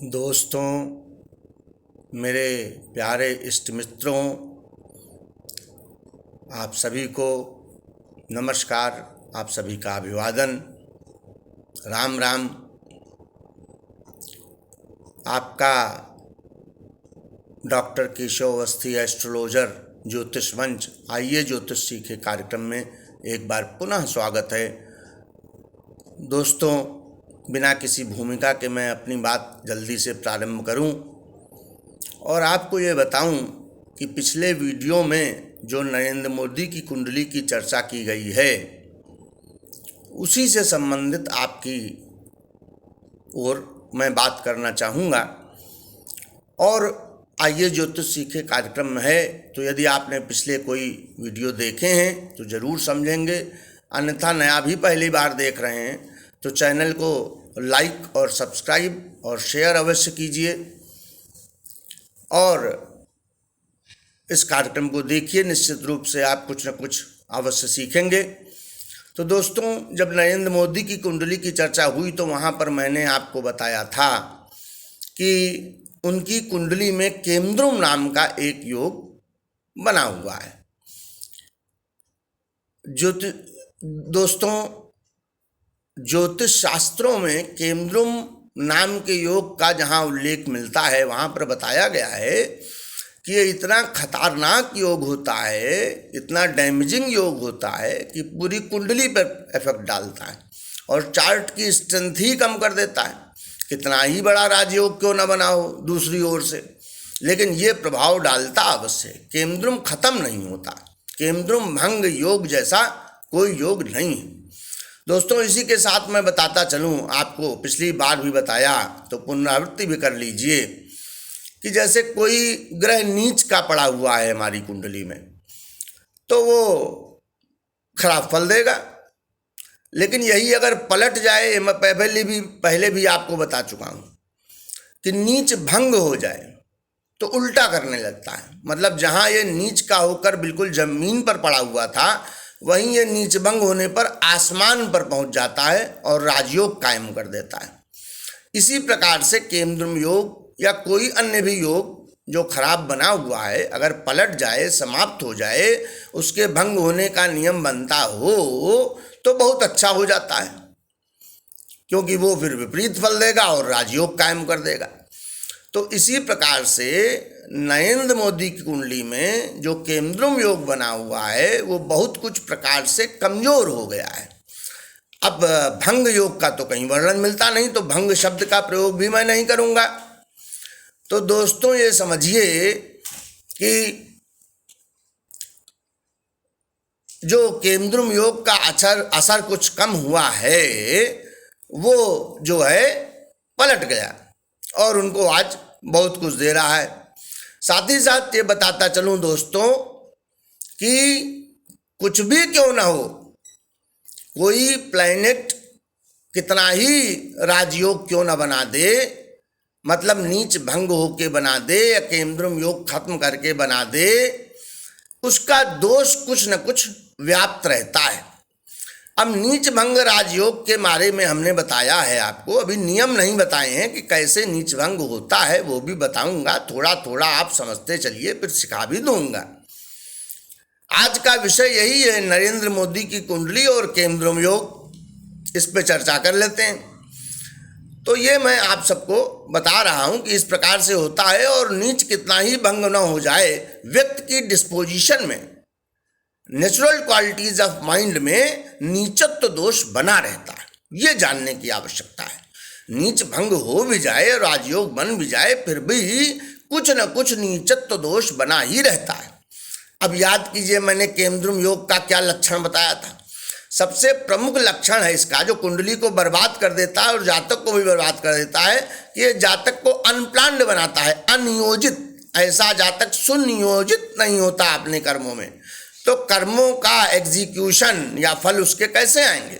दोस्तों, मेरे प्यारे इष्ट मित्रों, आप सभी को नमस्कार, आप सभी का अभिवादन, राम राम। आपका डॉक्टर केशव अवस्थी एस्ट्रोलॉजर ज्योतिष मंच आइए ज्योतिष सीखे कार्यक्रम में एक बार पुनः स्वागत है। दोस्तों, बिना किसी भूमिका के मैं अपनी बात जल्दी से प्रारंभ करूं और आपको ये बताऊं कि पिछले वीडियो में जो नरेंद्र मोदी की कुंडली की चर्चा की गई है उसी से संबंधित आपकी ओर मैं बात करना चाहूँगा। और आइए ज्योतिष सीखे कार्यक्रम में है तो यदि आपने पिछले कोई वीडियो देखे हैं तो ज़रूर समझेंगे, अन्यथा नया भी पहली बार देख रहे हैं तो चैनल को लाइक और सब्सक्राइब और शेयर अवश्य कीजिए और इस कार्यक्रम को देखिए। निश्चित रूप से आप कुछ न कुछ अवश्य सीखेंगे। तो दोस्तों, जब नरेंद्र मोदी की कुंडली की चर्चा हुई तो वहाँ पर मैंने आपको बताया था कि उनकी कुंडली में केमद्रुम नाम का एक योग बना हुआ है। दोस्तों, ज्योतिष शास्त्रों में केमद्रुम नाम के योग का जहाँ उल्लेख मिलता है वहाँ पर बताया गया है कि ये इतना खतरनाक योग होता है, इतना डैमेजिंग योग होता है कि पूरी कुंडली पर इफेक्ट डालता है और चार्ट की स्ट्रेंथ ही कम कर देता है। कितना ही बड़ा राजयोग क्यों न बना हो दूसरी ओर से, लेकिन ये प्रभाव डालता अवश्य। केमद्रुम खत्म नहीं होता, केमद्रुम भंग योग जैसा कोई योग नहीं है। दोस्तों, इसी के साथ मैं बताता चलूँ, आपको पिछली बार भी बताया तो पुनरावृत्ति भी कर लीजिए कि जैसे कोई ग्रह नीच का पड़ा हुआ है हमारी कुंडली में तो वो खराब फल देगा, लेकिन यही अगर पलट जाए, मैं पहले भी आपको बता चुका हूँ कि नीच भंग हो जाए तो उल्टा करने लगता है। मतलब जहाँ ये नीच का होकर बिल्कुल जमीन पर पड़ा हुआ था वहीं ये नीच भंग होने पर आसमान पर पहुंच जाता है और राजयोग कायम कर देता है। इसी प्रकार से केमद्रुम योग या कोई अन्य भी योग जो खराब बना हुआ है अगर पलट जाए, समाप्त हो जाए, उसके भंग होने का नियम बनता हो तो बहुत अच्छा हो जाता है, क्योंकि वो फिर विपरीत फल देगा और राजयोग कायम कर देगा। तो इसी प्रकार से नरेंद्र मोदी की कुंडली में जो केमद्रुम योग बना हुआ है वो बहुत कुछ प्रकार से कमजोर हो गया है। अब भंग योग का तो कहीं वर्णन मिलता नहीं, तो भंग शब्द का प्रयोग भी मैं नहीं करूँगा। तो दोस्तों, ये समझिए कि जो केमद्रुम योग का असर कुछ कम हुआ है वो जो है पलट गया और उनको आज बहुत कुछ दे रहा है। साथ ही साथ ये बताता चलूं दोस्तों कि कुछ भी क्यों ना हो, कोई प्लैनेट कितना ही राजयोग क्यों ना बना दे, मतलब नीच भंग होके बना दे या केमद्रुम योग खत्म करके बना दे, उसका दोष कुछ न कुछ व्याप्त रहता है। अब नीच भंग राजयोग के बारे में हमने बताया है आपको, अभी नियम नहीं बताए हैं कि कैसे नीच भंग होता है, वो भी बताऊंगा। थोड़ा थोड़ा आप समझते चलिए, फिर सिखा भी दूंगा। आज का विषय यही है, नरेंद्र मोदी की कुंडली और केमद्रुम योग, इस पे चर्चा कर लेते हैं। तो ये मैं आप सबको बता रहा हूं कि इस प्रकार से होता है और नीच कितना ही भंग न हो जाए, व्यक्ति की डिस्पोजिशन में, नेचुरल क्वालिटीज ऑफ माइंड में नीचत्व दोष बना रहता है, ये जानने की आवश्यकता है। नीच भंग हो भी जाए, राजयोग बन भी जाए, फिर भी कुछ न कुछ नीचत्व दोष बना ही रहता है। अब याद कीजिए, मैंने केमद्रुम योग का क्या लक्षण बताया था। सबसे प्रमुख लक्षण है इसका, जो कुंडली को बर्बाद कर देता है और जातक को भी बर्बाद कर देता है, कि ये जातक को अनप्लान्ड बनाता है, अनियोजित। ऐसा जातक सुनियोजित नहीं होता अपने कर्मों में, तो कर्मों का एग्जीक्यूशन या फल उसके कैसे आएंगे।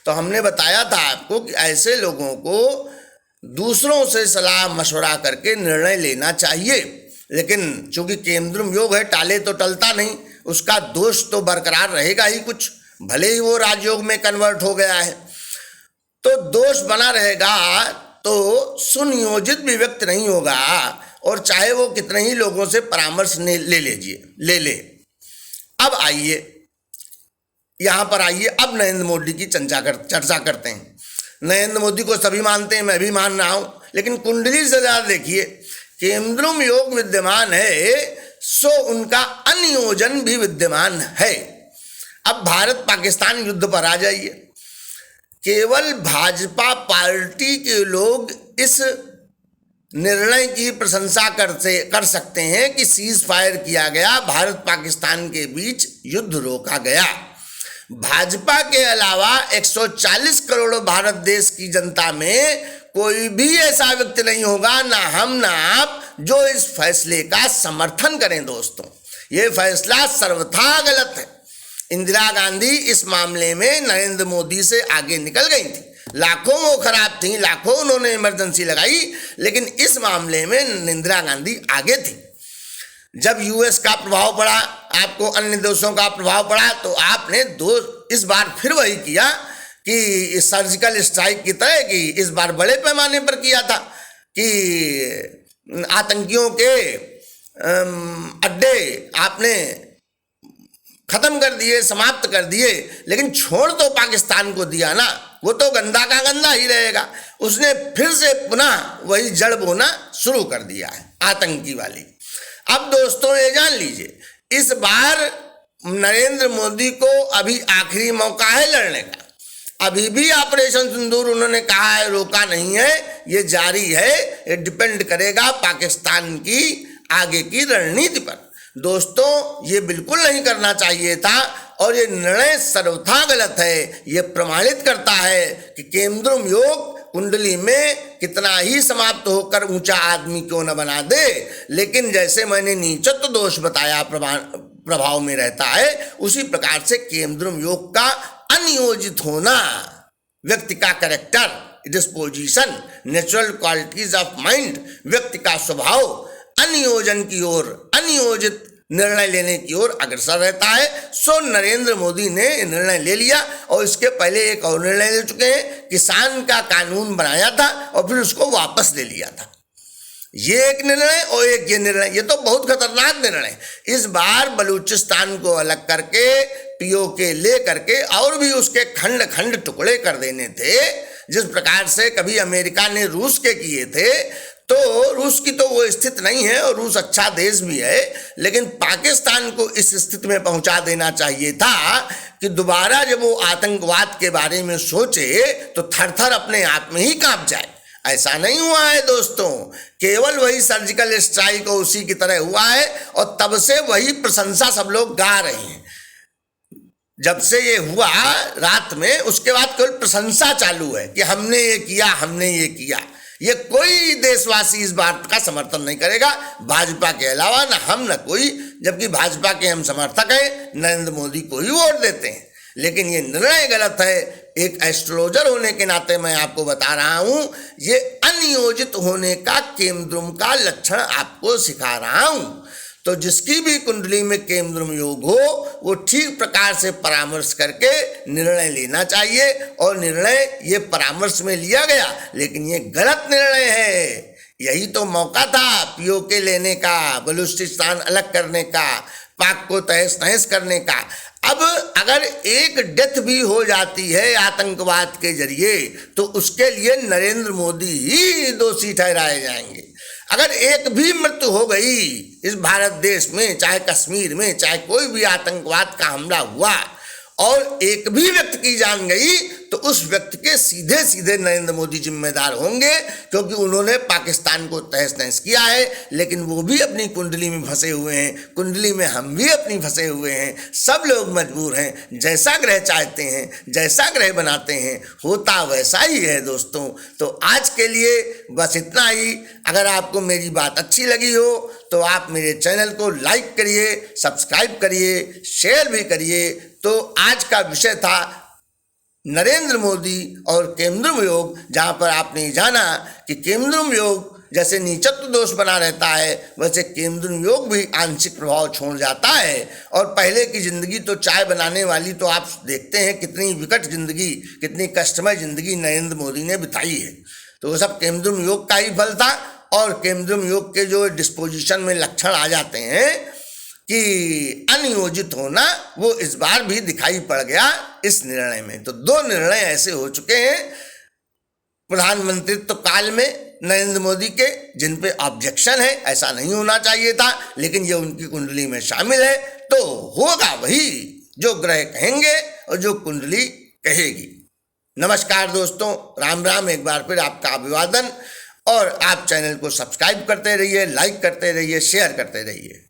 तो हमने बताया था आपको कि ऐसे लोगों को दूसरों से सलाह मशवरा करके निर्णय लेना चाहिए, लेकिन चूंकि केमद्रुम योग है, टाले तो टलता नहीं, उसका दोष तो बरकरार रहेगा ही कुछ, भले ही वो राजयोग में कन्वर्ट हो गया है तो दोष बना रहेगा। तो सुनियोजित भी व्यक्ति नहीं होगा, और चाहे वो कितने ही लोगों से परामर्श ले ले। अब आइए यहाँ पर आइए, अब नरेंद्र मोदी की चर्चा करते हैं। नरेंद्र मोदी को सभी मानते हैं, मैं भी मान रहा हूँ, लेकिन कुंडली से ज़्यादा देखिए, केंद्रुम योग विद्यमान है सो उनका अनियोजन भी विद्यमान है। अब भारत पाकिस्तान युद्ध पर आ जाइए। केवल भाजपा पार्टी के लोग इस निर्णय की प्रशंसा कर सकते हैं कि सीज फायर किया गया, भारत पाकिस्तान के बीच युद्ध रोका गया। भाजपा के अलावा 140 करोड़ भारत देश की जनता में कोई भी ऐसा व्यक्ति नहीं होगा, ना हम ना आप, जो इस फैसले का समर्थन करें। दोस्तों, ये फैसला सर्वथा गलत है। इंदिरा गांधी इस मामले में नरेंद्र मोदी से आगे निकल गई थी, लाखों वो खराब थी, लाखों उन्होंने इमरजेंसी लगाई, लेकिन इस मामले में इंदिरा गांधी आगे थी। जब यूएस का प्रभाव पड़ा, आपको अन्य देशों का प्रभाव पड़ा, तो आपने इस बार फिर वही किया कि सर्जिकल स्ट्राइक की तरह, कि इस बार बड़े पैमाने पर किया था कि आतंकियों के अड्डे आपने खत्म कर दिए, समाप्त कर दिए, लेकिन छोड़ तो पाकिस्तान को दिया ना, वो तो गंदा का गंदा ही रहेगा। उसने फिर से पुनः वही जड़ बोना शुरू कर दिया है, आतंकी वाली। अब दोस्तों ये जान लीजिए, इस बार नरेंद्र मोदी को अभी आखिरी मौका है लड़ने का। अभी भी ऑपरेशन सिंदूर उन्होंने कहा है रोका नहीं है, ये जारी है। ये डिपेंड करेगा पाकिस्तान की आगे की रणनीति पर। दोस्तों, ये बिल्कुल नहीं करना चाहिए था, और ये निर्णय सर्वथा गलत है। ये प्रमाणित करता है कि केंद्रुम योग कुंडली में कितना ही समाप्त होकर ऊंचा आदमी क्यों न बना दे, लेकिन जैसे मैंने नीचत्व दोष बताया प्रभाव में रहता है, उसी प्रकार से केंद्रुम योग का अनियोजित होना, व्यक्ति का character, disposition, natural qualities of mind, व्यक्ति का स्वभाव अनियोजन की ओर, अनियोजित निर्णय लेने की ओर अग्रसर रहता है। सो नरेंद्र मोदी ने निर्णय ले लिया, और इसके पहले एक और निर्णय ले चुके हैं। किसान का कानून बनाया था और फिर उसको वापस ले लिया था। ये एक निर्णय और एक ये निर्णय, ये तो बहुत खतरनाक निर्णय। इस बार बलूचिस्तान को अलग करके पीओके ले करके और भी उसके खंड खंड टुकड़े कर देने थे, जिस प्रकार से कभी अमेरिका ने रूस के किए थे। तो रूस की तो वो स्थिति नहीं है, और रूस अच्छा देश भी है, लेकिन पाकिस्तान को इस स्थिति में पहुंचा देना चाहिए था कि दोबारा जब वो आतंकवाद के बारे में सोचे तो थर थर अपने आप में ही कांप जाए। ऐसा नहीं हुआ है दोस्तों, केवल वही सर्जिकल स्ट्राइक और उसी की तरह हुआ है, और तब से वही प्रशंसा सब लोग गा रहे हैं। जब से ये हुआ रात में, उसके बाद केवल प्रशंसा चालू है कि हमने ये किया, हमने ये किया। ये कोई देशवासी इस बात का समर्थन नहीं करेगा, भाजपा के अलावा, ना हम ना कोई, जबकि भाजपा के हम समर्थक हैं, नरेंद्र मोदी को ही वोट देते हैं। लेकिन ये निर्णय गलत है। एक एस्ट्रोलॉजर होने के नाते मैं आपको बता रहा हूं, ये अनियोजित होने का केंद्रुम का लक्षण आपको सिखा रहा हूं। तो जिसकी भी कुंडली में केंद्रुम योग हो, वो ठीक प्रकार से परामर्श करके निर्णय लेना चाहिए, और निर्णय ये परामर्श में लिया गया, लेकिन ये गलत निर्णय है। यही तो मौका था पीओके लेने का, बलूचिस्तान अलग करने का, पाक को तहस नहस करने का। अब अगर एक डेथ भी हो जाती है आतंकवाद के जरिए, तो उसके लिए नरेंद्र मोदी ही दोषी ठहराए जाएंगे। अगर एक भी मृत्यु हो गई इस भारत देश में, चाहे कश्मीर में, चाहे कोई भी आतंकवाद का हमला हुआ, और एक भी व्यक्ति की जान गई, तो उस व्यक्ति के सीधे सीधे नरेंद्र मोदी जिम्मेदार होंगे, क्योंकि उन्होंने पाकिस्तान को तहस नहस किया है। लेकिन वो भी अपनी कुंडली में फंसे हुए हैं, कुंडली में हम भी अपनी फंसे हुए हैं। सब लोग मजबूर हैं, जैसा ग्रह चाहते हैं, जैसा ग्रह बनाते हैं, होता वैसा ही है दोस्तों। तो आज के लिए बस इतना ही। अगर आपको मेरी बात अच्छी लगी हो तो आप मेरे चैनल को लाइक करिए, सब्सक्राइब करिए, शेयर भी करिए। तो आज का विषय था नरेंद्र मोदी और केंद्रुम योग, जहां पर आपने जाना कि केंद्रुम योग जैसे नीचत्व दोष बना रहता है, वैसे केंद्रुम योग भी आंशिक प्रभाव छोड़ जाता है। और पहले की जिंदगी तो चाय बनाने वाली, तो आप देखते हैं कितनी विकट जिंदगी, कितनी कष्टमय जिंदगी नरेंद्र मोदी ने बिताई है। तो तो वो सब केमद्रुम योग का ही फल था। और केमद्रुम योग के जो डिस्पोजिशन में लक्षण आ जाते हैं कि अनियोजित होना, वो इस बार भी दिखाई पड़ गया इस निर्णय में। तो 2 निर्णय ऐसे हो चुके हैं प्रधानमंत्रित्व काल में नरेंद्र मोदी के, जिन पे ऑब्जेक्शन है, ऐसा नहीं होना चाहिए था, लेकिन ये उनकी कुंडली में शामिल है, तो होगा वही जो ग्रह कहेंगे और जो कुंडली कहेगी। नमस्कार दोस्तों, राम राम। एक बार फिर आपका अभिवादन, और आप चैनल को सब्सक्राइब करते रहिए, लाइक करते रहिए, शेयर करते रहिए।